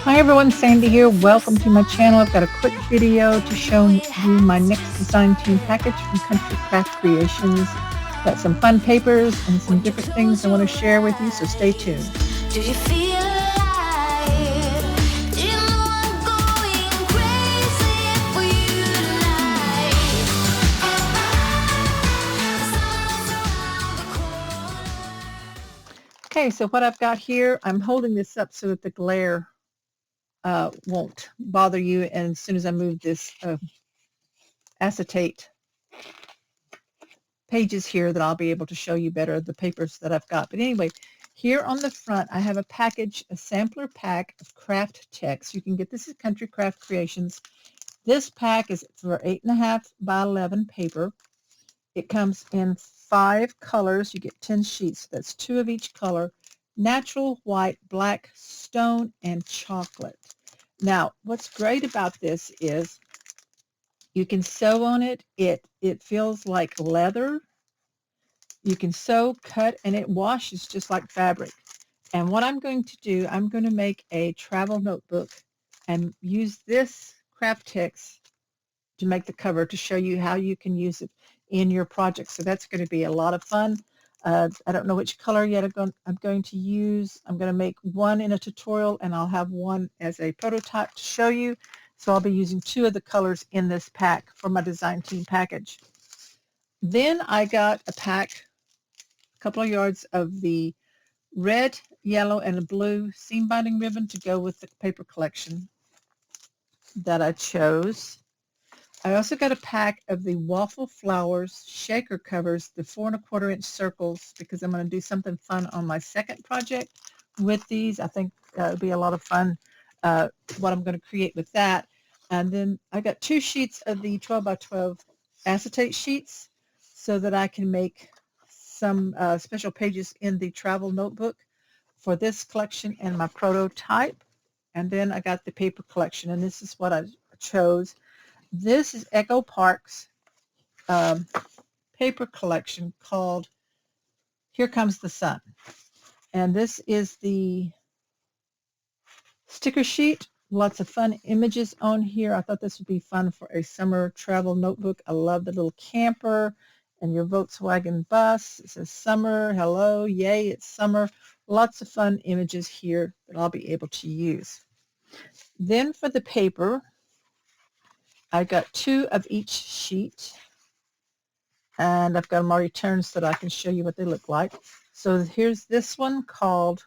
Hi everyone, Sandy here. Welcome to my channel. I've got a quick video to show you my next design team package from Country Craft Creations. Got some fun papers and some different things I want to share with you, so stay tuned. Do you feel alive? Do you know I'm going crazy for you tonight? The sun's around the corner. Okay, so what I've got here, I'm holding this up so that the glare won't bother you, and as soon as I move this acetate pages here, that I'll be able to show you better the papers that I've got. But anyway, here on the front, I have a sampler pack of Kraft-Tex. You can get this at Country Craft Creations. This pack is for 8.5 by 11 paper. It comes in 5 colors. You get 10 sheets. That's 2 of each color: natural, white, black, stone, and chocolate. Now, what's great about this is you can sew on it. It feels like leather. You can sew, cut, and it washes just like fabric. And what I'm going to do, I'm going to make a travel notebook and use this Kraft-Tex to make the cover to show you how you can use it in your project. So that's going to be a lot of fun. I don't know which color yet I'm going to use. I'm going to make one in a tutorial, and I'll have one as a prototype to show you. So I'll be using 2 of the colors in this pack for my design team package. Then I got a couple of yards of the red, yellow, and blue seam binding ribbon to go with the paper collection that I chose. I also got a pack of the Waffle Flowers shaker covers, the 4 1/4 inch circles, because I'm going to do something fun on my second project with these. I think it'll be a lot of fun what I'm going to create with that. And then I got 2 sheets of the 12 by 12 acetate sheets so that I can make some special pages in the travel notebook for this collection and my prototype. And then I got the paper collection, and this is what I chose. This is Echo Park's paper collection called Here Comes the Sun. And this is the sticker sheet. Lots of fun images on here. I thought this would be fun for a summer travel notebook. I love the little camper and your Volkswagen bus. It says summer, hello, yay, it's summer. Lots of fun images here that I'll be able to use. Then for the paper, I got 2 of each sheet, and I've got them already turned so that I can show you what they look like. So here's this one called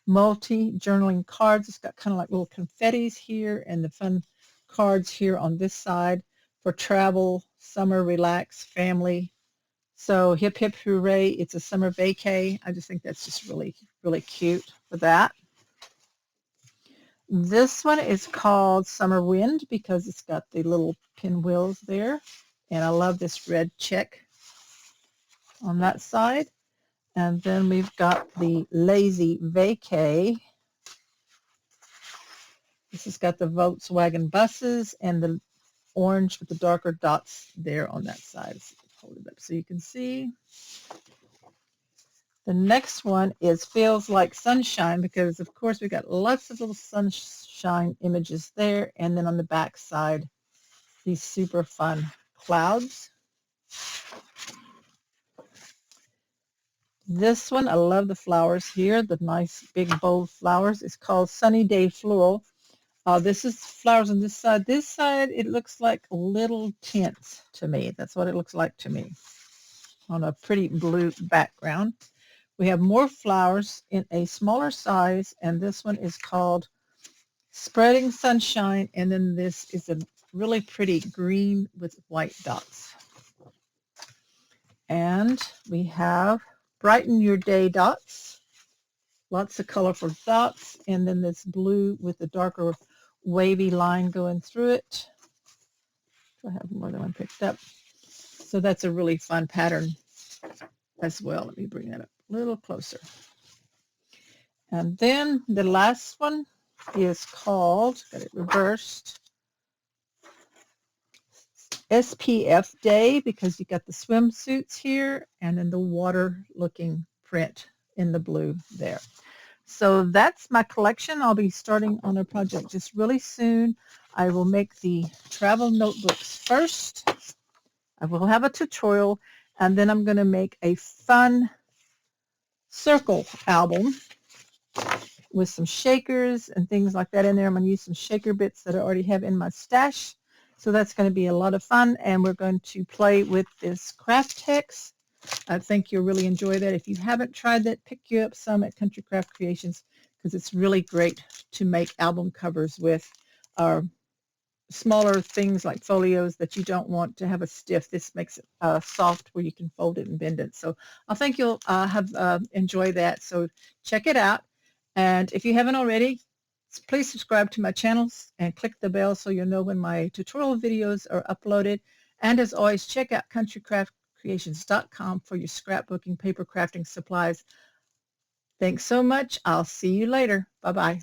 Multi-Journaling Cards. It's got kind of like little confettis here and the fun cards here on this side for travel, summer, relax, family. So hip, hip, hooray, it's a summer vacay. I just think that's just really, really cute for that. This one is called Summer Wind because it's got the little pinwheels there. And I love this red check on that side. And then we've got the Lazy Vacay. This has got the Volkswagen buses and the orange with the darker dots there on that side. So hold it up so you can see. The next one is Feels Like Sunshine because, of course, we got lots of little sunshine images there. And then on the back side, these super fun clouds. This one, I love the flowers here, the nice big bold flowers. It's called Sunny Day Floral. This is flowers on this side. This side, it looks like little tints to me. That's what it looks like to me on a pretty blue background. We have more flowers in a smaller size, and this one is called Spreading Sunshine, and then this is a really pretty green with white dots. And we have Brighten Your Day dots, lots of colorful dots, and then this blue with the darker wavy line going through it. I have more than one picked up. So that's a really fun pattern as well. Let me bring that up a little closer. And then the last one is called, got it reversed, SPF Day, because you got the swimsuits here and then the water looking print in the blue there. So that's my collection. I'll be starting on a project just really soon. I will make the travel notebooks first. I will have a tutorial, and then I'm going to make a fun circle album with some shakers and things like that in there. I'm going to use some shaker bits that I already have in my stash. So that's going to be a lot of fun, and we're going to play with this Kraft-Tex. I think you'll really enjoy that. If you haven't tried that, pick you up some at Country Craft Creations because it's really great to make album covers with. Smaller things like folios that you don't want to have a stiff. This makes it soft where you can fold it and bend it. So I think you'll enjoy that. So check it out. And if you haven't already, please subscribe to my channels and click the bell so you'll know when my tutorial videos are uploaded. And as always, check out countrycraftcreations.com for your scrapbooking, paper crafting supplies. Thanks so much. I'll see you later. Bye-bye.